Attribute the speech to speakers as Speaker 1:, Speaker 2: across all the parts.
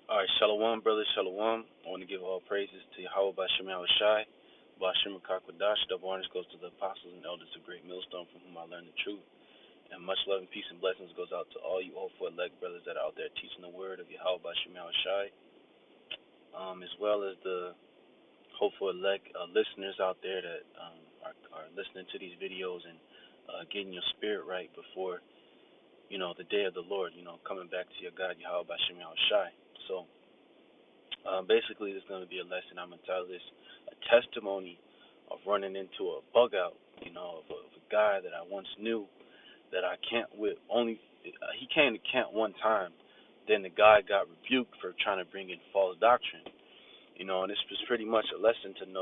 Speaker 1: All right, Shalom, brother, Shalom. I want to give all praises to Yahweh Bashem Shai, Bashem Kakwadash. Double honors goes to the apostles and elders of Great Millstone from whom I learned the truth. And much love and peace and blessings goes out to all you all for elect brothers that are out there teaching the word of Yahweh Bashem Shai, as well as the hopeful elect listeners out there that are listening to these videos and getting your spirit right before, the day of the Lord, coming back to your God, Yahweh Bashem Shai. So, basically, this is going to be a lesson. I'm going to tell this a testimony of running into a bug out, of a guy that I once knew that I camped with. He came to camp one time. Then the guy got rebuked for trying to bring in false doctrine, and this was pretty much a lesson to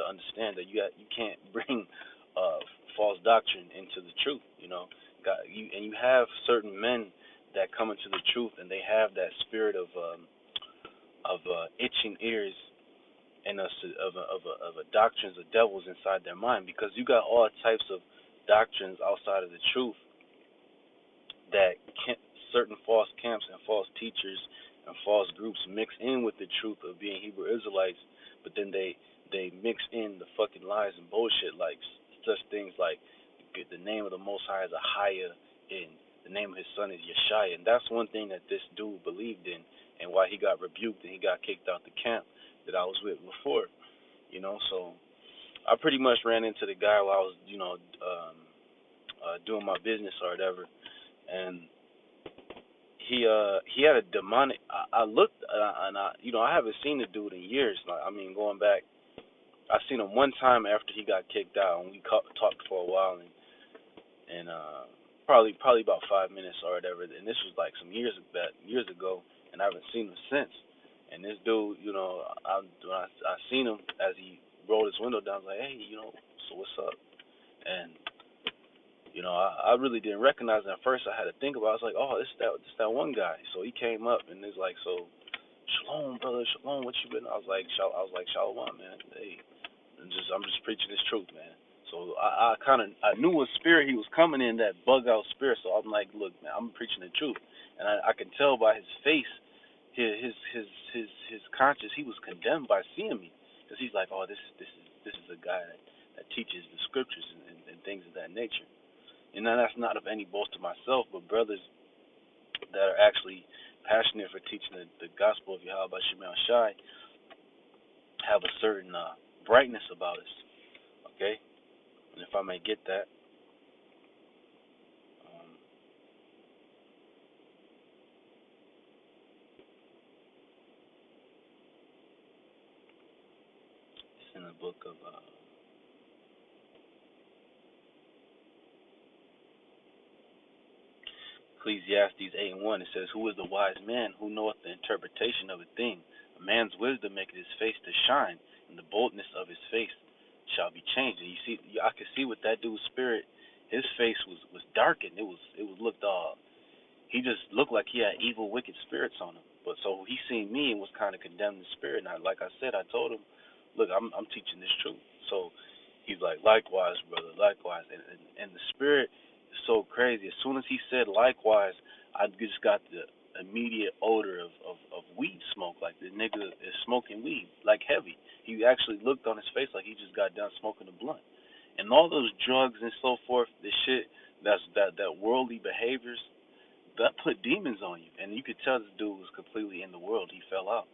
Speaker 1: understand that you can't bring false doctrine into the truth, and you have certain men that come into the truth and they have that spirit of itching ears and of doctrines of devils inside their mind, because you got all types of doctrines outside of the truth that certain false camps and false teachers and false groups mix in with the truth of being Hebrew Israelites, but then they mix in the fucking lies and bullshit, like such things like the name of the Most High is Ahia and the name of his son is Yeshaya. And that's one thing that this dude believed in, and why he got rebuked and he got kicked out the camp that I was with before. So I pretty much ran into the guy while I was, doing my business or whatever, and he had a demonic. I looked and I haven't seen the dude in years. Like, I mean, going back, I seen him one time after he got kicked out, and we talked for a while, and probably about 5 minutes or whatever. And this was like some years ago, and I haven't seen him since. And this dude, when I seen him as he rolled his window down, I was like, hey, so what's up? And I really didn't recognize him at first. I had to think about it. I was like, oh, this that one guy. So he came up and he's like, so Shalom, brother, Shalom, what you been? I was like, Shalom, man. Hey, I'm just preaching this truth, man. So I knew what spirit he was coming in, that bug out spirit. So I'm like, look, man, I'm preaching the truth, and I can tell by his face, his conscience, he was condemned by seeing me, because he's like, oh, this is a guy that teaches the scriptures and things of that nature. And now that's not of any boast of myself, but brothers that are actually passionate for teaching the gospel of Yahweh Shemel Shai have a certain brightness about us. Okay? And if I may get that, it's in the book of Ecclesiastes 8:1. It says, who is the wise man who knoweth the interpretation of a thing? A man's wisdom maketh his face to shine, and the boldness of his face shall be changed. And you see, I could see with that dude's spirit, his face was darkened. It was looked he just looked like he had evil, wicked spirits on him. But so he seen me and was kind of condemning the spirit. And like I said, I told him, look, I'm teaching this truth. So he's like, likewise, brother, likewise. And the spirit is so crazy. As soon as he said likewise, I just got the immediate odor of weed smoke. Like the nigga is smoking weed, like heavy. He actually looked on his face like he just got done smoking a blunt. And all those drugs and so forth, the shit, that worldly behaviors, that put demons on you. And you could tell this dude was completely in the world. He fell out.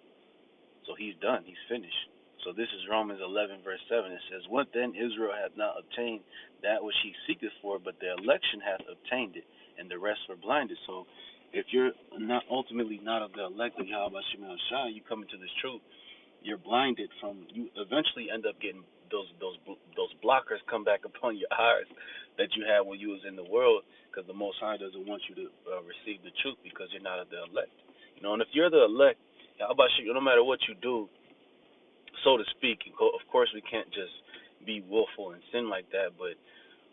Speaker 1: So he's done. He's finished. So this is Romans 11, verse 7. It says, what then? Israel hath not obtained that which he seeketh for, but the election hath obtained it, and the rest were blinded. So if you're not ultimately not of the elect of Yahweh Shemel Shai, you come into this truth, you're blinded from, you eventually end up getting those blockers come back upon your eyes that you had when you was in the world, because the Most High doesn't want you to receive the truth because you're not of the elect. And if you're the elect, how about you? No matter what you do, so to speak, of course we can't just be willful and sin like that. But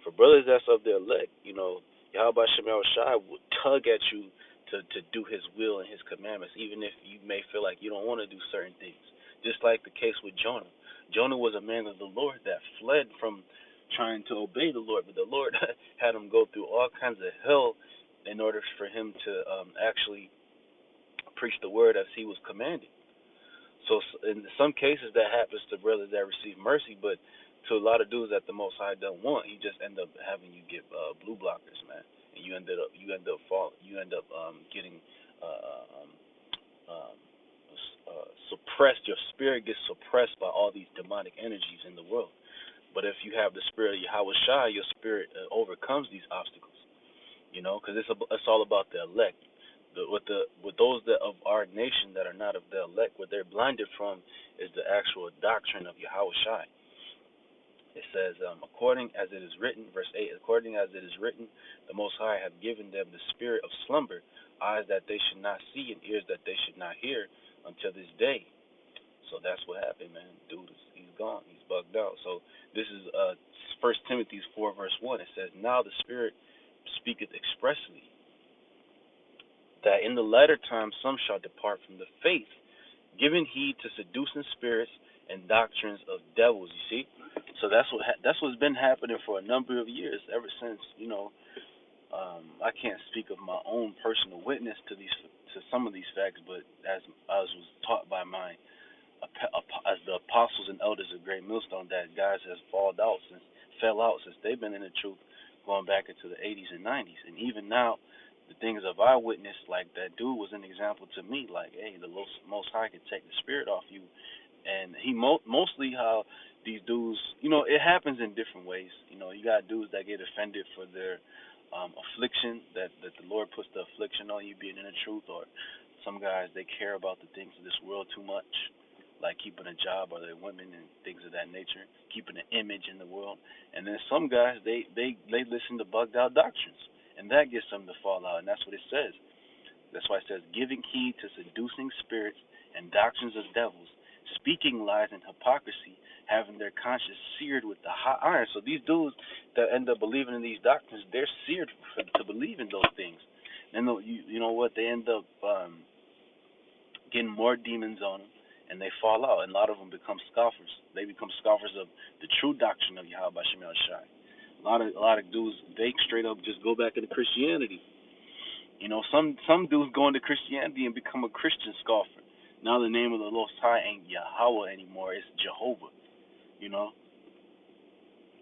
Speaker 1: for brothers that's of the elect, Yahweh Shemel Shai will tug at you to do his will and his commandments, even if you may feel like you don't want to do certain things. Just like the case with Jonah. Jonah was a man of the Lord that fled from trying to obey the Lord, but the Lord had him go through all kinds of hell in order for him to actually preach the word as he was commanded. So in some cases that happens to brothers that receive mercy, but to a lot of dudes that the Most High don't want, he just end up having you get blue blockers, man, and getting uh, um, um, suppressed. Your spirit gets suppressed by all these demonic energies in the world. But if you have the spirit of Yahweh Shai, your spirit overcomes these obstacles. Because it's all about the elect. With those that of our nation that are not of the elect, what they're blinded from is the actual doctrine of Yahweh Shai. It says, according as it is written, verse 8, according as it is written, the Most High have given them the spirit of slumber, eyes that they should not see and ears that they should not hear until this day. So that's what happened, man. Dude, he's gone. He's bugged out. So this is 1 Timothy 4, verse 1. It says, now the Spirit speaketh expressly, that in the latter time some shall depart from the faith, giving heed to seducing spirits and doctrines of devils. You see, so that's what's been happening for a number of years, ever since I can't speak of my own personal witness to some of these facts, but as I was taught by my as the apostles and elders of Great Millstone, that guys has fell out since they've been in the truth, going back into the 80s and 90s, and even now, the things of I witnessed, like that dude was an example to me. Like, hey, the Most High can take the spirit off you, and he mostly how these dudes, it happens in different ways. You got dudes that get offended for their affliction, that the Lord puts the affliction on you being in the truth, or some guys, they care about the things of this world too much, like keeping a job or their women and things of that nature, keeping an image in the world. And then some guys, they listen to bugged out doctrines, and that gets them to fall out. And that's what it says. That's why it says, giving heed to seducing spirits and doctrines of devils, speaking lies and hypocrisy, having their conscience seared with the hot iron. So these dudes that end up believing in these doctrines, they're seared to believe in those things. And you know what? They end up getting more demons on them, and they fall out. And a lot of them become scoffers. They become scoffers of the true doctrine of Yahweh Shem Shai. A lot of dudes, they straight up just go back into Christianity. Some dudes go into Christianity and become a Christian scoffer. Now the name of the Most High ain't Yahweh anymore; it's Jehovah.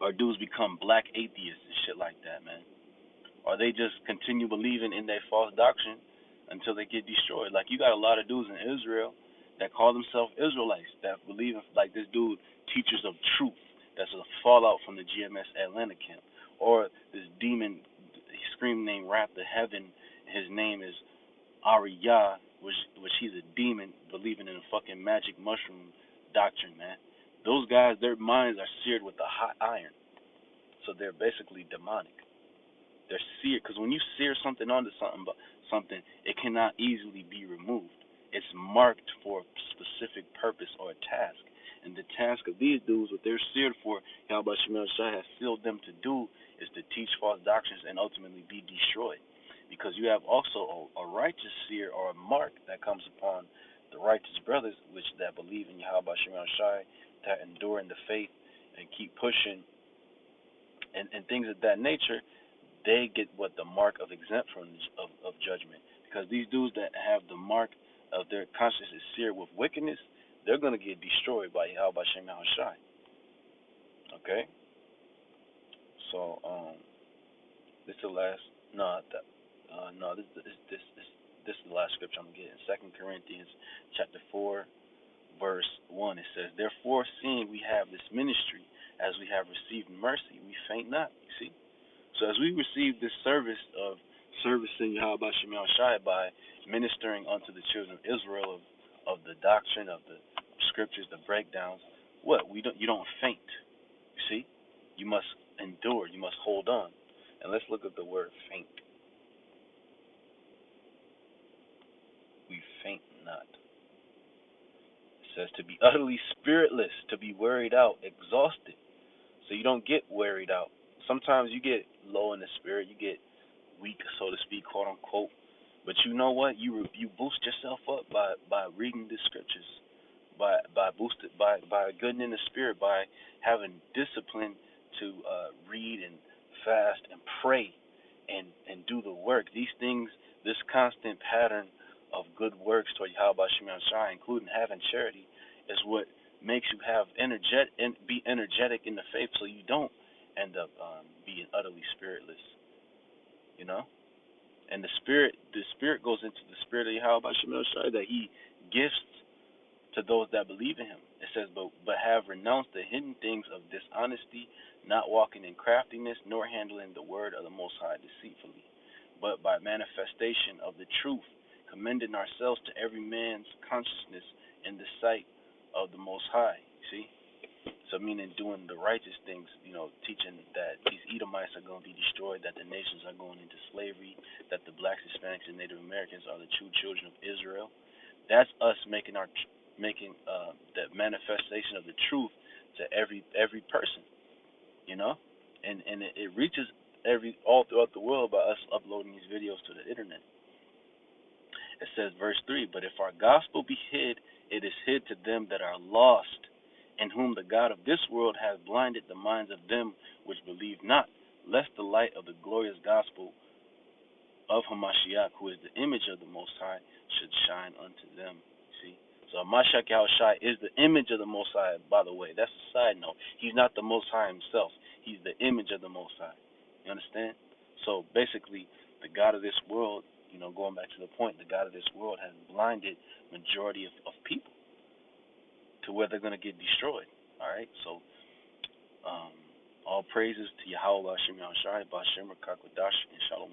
Speaker 1: Or dudes become black atheists and shit like that, man. Or they just continue believing in their false doctrine until they get destroyed. Like, you got a lot of dudes in Israel that call themselves Israelites, that believe in, like this dude, Teachers of Truth, that's a fallout from the GMS Atlanta camp. Or this demon, scream named Wrath of Heaven, his name is Ariyah, which he's a demon believing in a fucking magic mushroom doctrine, man. Those guys, their minds are seared with a hot iron. So they're basically demonic. They're seared, because when you sear something onto something, it cannot easily be removed. It's marked for a specific purpose or a task. And the task of these dudes, what they're seared for, Yahweh Shemel Shai has sealed them to do, is to teach false doctrines and ultimately be destroyed. Because you have also a righteous seer or a mark that comes upon the righteous brothers, which that believe in Yahweh Shemel Shai, that endure in the faith and keep pushing and things of that nature. They get what the mark of exempt from of judgment. Because these dudes that have the mark of their conscience is seared with wickedness, they're going to get destroyed by Yahweh Shem Shai. Okay? So, this is the last, this is the last scripture I'm going to get. In 2 Corinthians chapter 4, verse 1, it says, therefore, seeing we have this ministry, as we have received mercy, we faint not. You see? So as we receive this service of servicing Yahweh Shemel Shai by ministering unto the children of Israel of the doctrine of the scriptures, the breakdowns, you don't faint. You see? You must endure, you must hold on. And let's look at the word faint. We faint not. It says to be utterly spiritless, to be wearied out, exhausted. So you don't get wearied out. Sometimes you get low in the spirit, you get weak, so to speak, quote unquote. But you know what? You boost yourself up by reading the scriptures, by getting in the spirit, by having discipline to read and fast and pray and do the work. These things, this constant pattern of good work works toward Yahweh Shem Shai, including having charity, is what makes you have be energetic in the faith, so you don't end up being utterly spiritless. You know, and the spirit goes into the spirit of Yahweh Shem Shai that He gifts to those that believe in Him. It says, but have renounced the hidden things of dishonesty, not walking in craftiness, nor handling the word of the Most High deceitfully, but by manifestation of the truth, commending ourselves to every man's consciousness in the sight of the Most High. See? So meaning doing the righteous things, teaching that these Edomites are going to be destroyed, that the nations are going into slavery, that the blacks, Hispanics, and Native Americans are the true children of Israel. That's us making that manifestation of the truth to every person, and it reaches all throughout the world by us uploading these videos to the internet. It says, verse 3, but if our gospel be hid, it is hid to them that are lost, in whom the God of this world hath blinded the minds of them which believe not, lest the light of the glorious gospel of Hamashiach, who is the image of the Most High, should shine unto them. See? So Hamashiach Yahushai is the image of the Most High, by the way. That's a side note. He's not the Most High himself. He's the image of the Most High. You understand? So basically, the God of this world, going back to the point, the God of this world has blinded majority of people to where they're going to get destroyed. All right? So all praises to Yahweh Hashem Yahushai, Bashem, Rakakwadash, and Shalom.